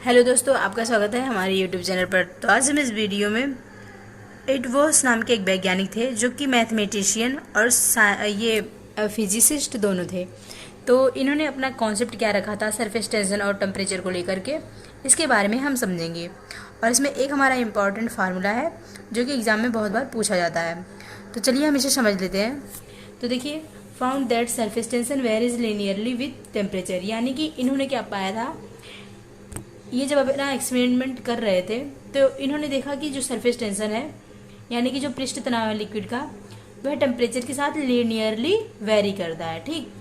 Hello दोस्तों, आपका स्वागत है हमारे यूट्यूब चैनल पर। तो आज हम इस वीडियो में एडवर्स नाम के एक वैज्ञानिक थे जो कि मैथमेटिशियन और ये फिजिसिस्ट दोनों थे। तो इन्होंने अपना कॉन्सेप्ट क्या रखा था सरफेस टेंशन और टेम्परेचर को लेकर के, इसके बारे में हम समझेंगे। और इसमें एक हमारा इम्पॉर्टेंट फार्मूला है जो कि एग्ज़ाम में बहुत बार पूछा जाता है। तो चलिए हम इसे समझ लेते हैं। तो देखिए, found that surface tension varies linearly with temperature, यानी कि इन्होंने क्या पाया था, ये जब अपना एक्सपेरिमेंट कर रहे थे तो इन्होंने देखा कि जो सरफेस टेंशन है यानी कि जो पृष्ठ तनाव है लिक्विड का, वह टेम्परेचर के साथ लीनियरली वेरी करता है। ठीक,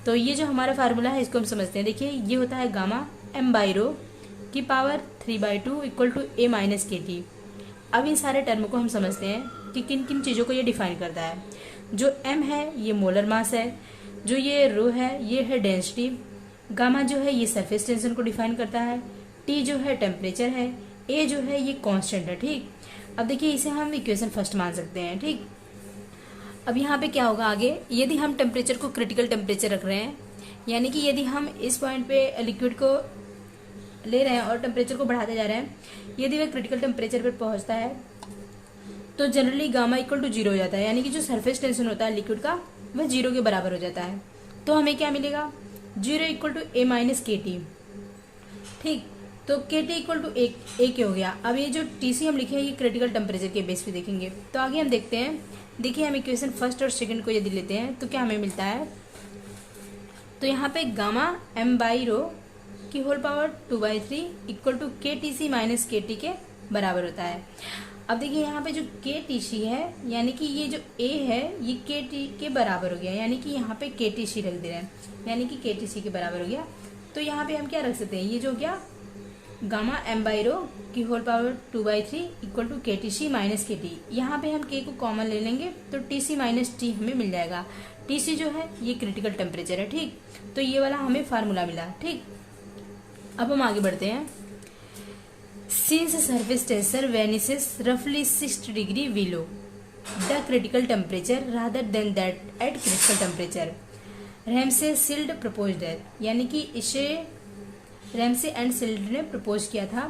तो ये जो हमारा फार्मूला है इसको हम समझते हैं। देखिए, ये होता है गामा m बाई रो की power 3/2 equal to a minus k t. अब इन सारे टर्म को हम समझते हैं कि किन किन चीज़ों को ये डिफाइन करता है। जो m है ये मोलर मास है, जो ये रो है ये है डेंसिटी, गामा जो है ये सरफेस टेंशन को डिफाइन करता है, टी जो है टेम्परेचर है, ए जो है ये कांस्टेंट है। ठीक, अब देखिए इसे हम इक्वेशन फर्स्ट मान सकते हैं। ठीक, अब यहाँ पे क्या होगा आगे, यदि हम टेम्परेचर को क्रिटिकल टेम्परेचर रख रहे हैं, यानी कि यदि हम इस पॉइंट पे लिक्विड को ले रहे हैं और टेम्परेचर को बढ़ाते जा रहे हैं, यदि वह क्रिटिकल टेम्परेचर पर पहुंचता है तो जनरली गामा इक्वल टू 0 हो जाता है, यानी कि जो सरफेस टेंशन होता है लिक्विड का वह 0 के बराबर हो जाता है। तो हमें क्या मिलेगा, 0 equal to a minus k T. ठीक, तो के टी इक्वल टू ए के हो गया। अब ये जो टी सी हम लिखे हैं ये क्रिटिकल टेम्परेचर के बेस पे देखेंगे। तो आगे हम देखते हैं। देखिए, हम इक्वेशन फर्स्ट और सेकंड को यदि लेते हैं तो क्या हमें मिलता है, तो यहाँ पे गामा m बाई रो की होल पावर 2/3 इक्वल टू के T c minus k T के बराबर होता है। अब देखिए यहाँ पे जो के टी सी है यानी कि ये जो a है ये के टी के बराबर हो गया, यानी कि यहाँ पे के टी सी रख दे रहे हैं, यानी कि के टी सी के बराबर हो गया। तो यहाँ पे हम क्या रख सकते हैं, ये जो हो गया गामा m बाई रो की होल पावर 2/3 इक्वल टू के T c minus k T. यहाँ पे हम k को कॉमन ले लेंगे तो टी सी माइनस टी हमें मिल जाएगा। टी सी जो है ये क्रिटिकल टेम्परेचर है। ठीक, तो ये वाला हमें फार्मूला मिला। ठीक, अब हम आगे बढ़ते हैं। सिंस सरफेस टेंशन वेनिसेस रफली 6 degree below the critical temperature rather than that at critical temperature, Ramsay Shields proposed that, यानी कि इसे रैमसे एंड सिल्ड ने प्रपोज किया था।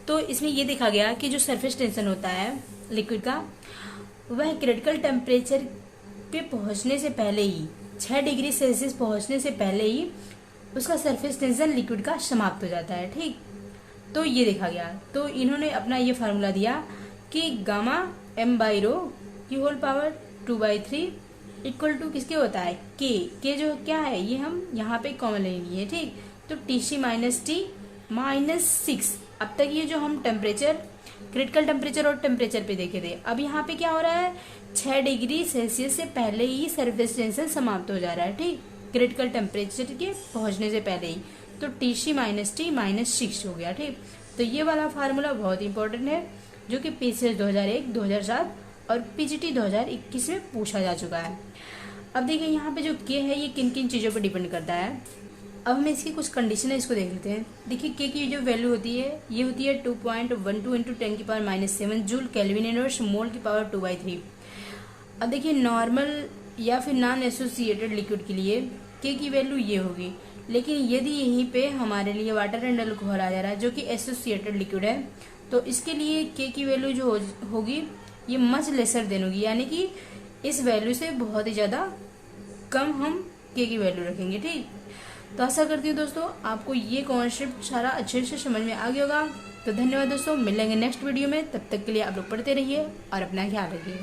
तो इसमें ये देखा गया कि जो सरफेस टेंशन होता है लिक्विड का वह क्रिटिकल टेम्परेचर पे पहुंचने से पहले ही 6 डिग्री सेल्सियस पहुंचने से पहले ही उसका सरफेस टेंशन लिक्विड का समाप्त हो जाता है। ठीक, तो ये देखा गया। तो इन्होंने अपना ये फार्मूला दिया कि गामा m बाई रो की होल पावर 2/3 इक्वल टू किसके होता है के जो क्या है ये हम यहाँ पे कॉमन लेनी है। ठीक, तो t c minus t minus 6। अब तक ये जो हम टेम्परेचर क्रिटिकल टेम्परेचर और टेम्परेचर पे देखे थे, अब यहाँ पे क्या हो रहा है 6 डिग्री सेल्सियस से पहले ही सरफेस टेंशन समाप्त हो जा रहा है। ठीक, क्रिटिकल टेम्परेचर के पहुंचने से पहले ही, तो t c minus t minus 6 हो गया। ठीक, तो ये वाला फार्मूला बहुत इंपॉर्टेंट है जो कि पीसीएस 2001, 2007 और पीजीटी 2021 में पूछा जा चुका है। अब देखिए यहाँ पे जो के है ये किन किन चीज़ों पर डिपेंड करता है। अब हमें इसकी कुछ कंडीशन है, इसको देख लेते हैं। देखिए, के की जो वैल्यू होती है ये होती है 2.12 इंटू 10 की पावर -7 जूल केल्विन इनवर्स मोल की पावर 2/3। अब देखिए, नॉर्मल या फिर नॉन एसोसिएटेड लिक्विड के लिए के की वैल्यू ये होगी, लेकिन यदि यहीं पे हमारे लिए वाटर एंड अल्कोहल आ जा रहा है जो कि एसोसिएटेड लिक्विड है, तो इसके लिए के की वैल्यू जो होगी ये मच लेसर देन होगी, यानी कि इस वैल्यू से बहुत ही ज़्यादा कम हम के की वैल्यू रखेंगे। ठीक, तो आशा करती हूँ दोस्तों आपको ये कॉन्सेप्ट सारा अच्छे से समझ में आ गया होगा। तो धन्यवाद दोस्तों, मिलेंगे नेक्स्ट वीडियो में। तब तक के लिए आप लोग पढ़ते रहिए और अपना ख्याल रखिए।